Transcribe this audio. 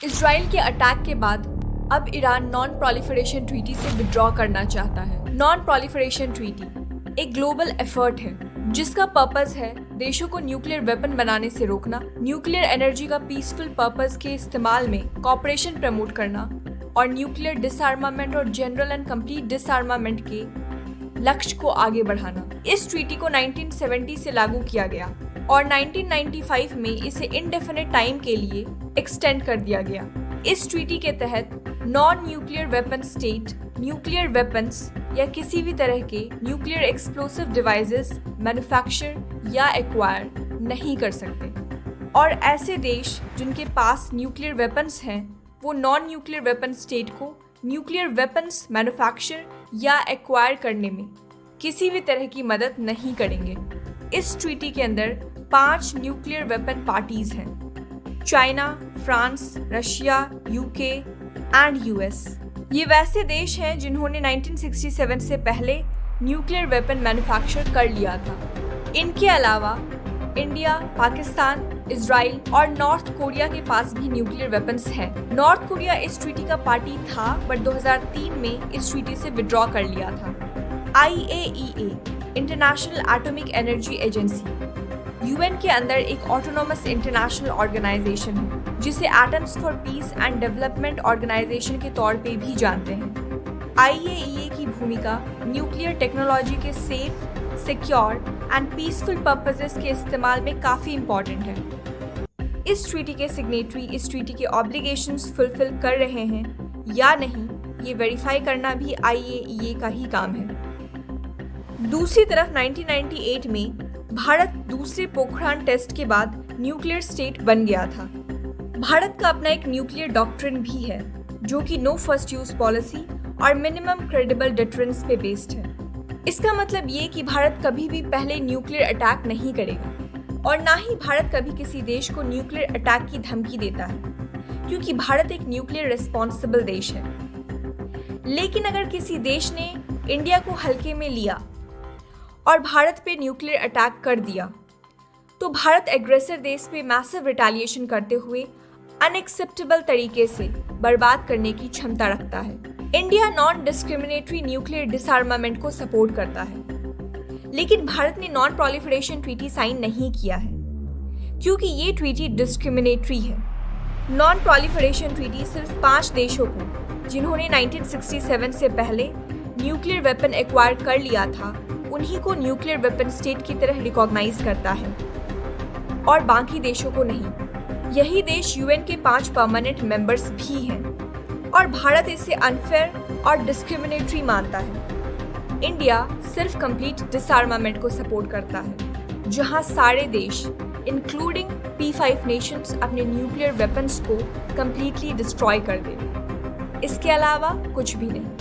Israel के attack के बाद अब ईरान नॉन प्रोलिफरेशन ट्रीटी से विड्रॉ करना चाहता है। नॉन प्रोलिफरेशन ट्रीटी एक ग्लोबल एफर्ट है जिसका पर्पस है देशों को न्यूक्लियर वेपन बनाने से रोकना, न्यूक्लियर एनर्जी का पीसफुल पर्पस के इस्तेमाल में कॉपरेशन प्रमोट करना और न्यूक्लियर डिसआर्मामेंट और जनरल एंड कंप्लीट डिसआर्मामेंट के लक्ष्य को आगे बढ़ाना। इस ट्रीटी को 1970 से लागू किया गया और 1995 में इसे इंडेफिनिट टाइम के लिए एक्सटेंड कर दिया गया। इस ट्रीटी के तहत non nuclear weapon state nuclear weapons या किसी भी तरह के न्यूक्लियर एक्सप्लोसिव डिवाइसेस मैन्युफैक्चर या एक्वायर नहीं कर सकते और ऐसे देश जिनके पास न्यूक्लियर वेपन्स हैं वो नॉन न्यूक्लियर वेपन स्टेट को न्यूक्लियर वेपन्स मैन्युफैक्चर या एक्वायर करने में किसी भी तरह की मदद नहीं करेंगे। इस ट्रीटी के अंदर 5 न्यूक्लियर वेपन पार्टीज हैं: China, France, Russia, UK and US. ये वैसे देश हैं जिन्होंने 1967 से पहले न्यूक्लियर वेपन मैन्युफैक्चर कर लिया था। इनके अलावा इंडिया, पाकिस्तान, इजराइल और नॉर्थ कोरिया के पास भी न्यूक्लियर वेपन्स हैं। नॉर्थ कोरिया इस ट्रीटी का पार्टी था बट 2003 में इस ट्रीटी से विड्रॉ कर लिया था। IAEA international atomic energy agency UN के अंदर एक ऑटोनोमस इंटरनेशनल ऑर्गेनाइजेशन है जिसे atoms for peace and development organization के तौर पे भी जानते हैं। IAEA की भूमिका न्यूक्लियर टेक्नोलॉजी के safe, secure and peaceful purposes के इस्तेमाल में काफ़ी इम्पोर्टेंट है। इस ट्रीटी के सिग्नेटरी इस ट्रीटी के ऑब्लिगेशंस फुलफिल कर रहे हैं या नहीं, ये वेरीफाई करना भी IAEA का ही काम है। दूसरी तरफ 1998 में भारत दूसरे पोखरान टेस्ट के बाद न्यूक्लियर स्टेट बन गया था। भारत का अपना एक न्यूक्लियर डॉक्ट्रिन भी है जो कि नो फर्स्ट यूज पॉलिसी और मिनिमम क्रेडिबल डिटरेंस पे बेस्ड है। इसका मतलब ये कि भारत कभी भी पहले न्यूक्लियर अटैक नहीं करेगा और ना ही भारत कभी किसी देश को न्यूक्लियर अटैक की धमकी देता है क्योंकि भारत एक न्यूक्लियर रिस्पॉन्सिबल देश है। लेकिन अगर किसी देश ने इंडिया को हल्के में लिया और भारत पे न्यूक्लियर अटैक कर दिया तो भारत एग्रेसर देश पे मैसिव रिटेलिएशन करते हुए अनएक्सेप्टेबल तरीके से बर्बाद करने की क्षमता रखता है। इंडिया नॉन डिस्क्रिमिनेटरी न्यूक्लियर डिसआर्मामेंट को सपोर्ट करता है, लेकिन भारत ने नॉन प्रोलिफरेशन ट्रीटी साइन नहीं किया है क्योंकि ये ट्रीटी डिस्क्रिमिनेटरी है। नॉन प्रोलिफरेशन ट्रीटी सिर्फ 5 देशों को जिन्होंने 1967 से पहले न्यूक्लियर वेपन एक्वायर कर लिया था उन्हीं को न्यूक्लियर वेपन स्टेट की तरह रिकॉग्नाइज करता है और बाकी देशों को नहीं। यही देश यूएन के 5 परमानेंट मेंबर्स भी हैं और भारत इसे अनफेयर और डिस्क्रिमिनेटरी मानता है। इंडिया सिर्फ कंप्लीट डिसआर्मामेंट को सपोर्ट करता है जहां सारे देश इंक्लूडिंग P5 नेशंस अपने न्यूक्लियर वेपन्स को कंप्लीटली डिस्ट्रॉय कर दे। इसके अलावा कुछ भी नहीं।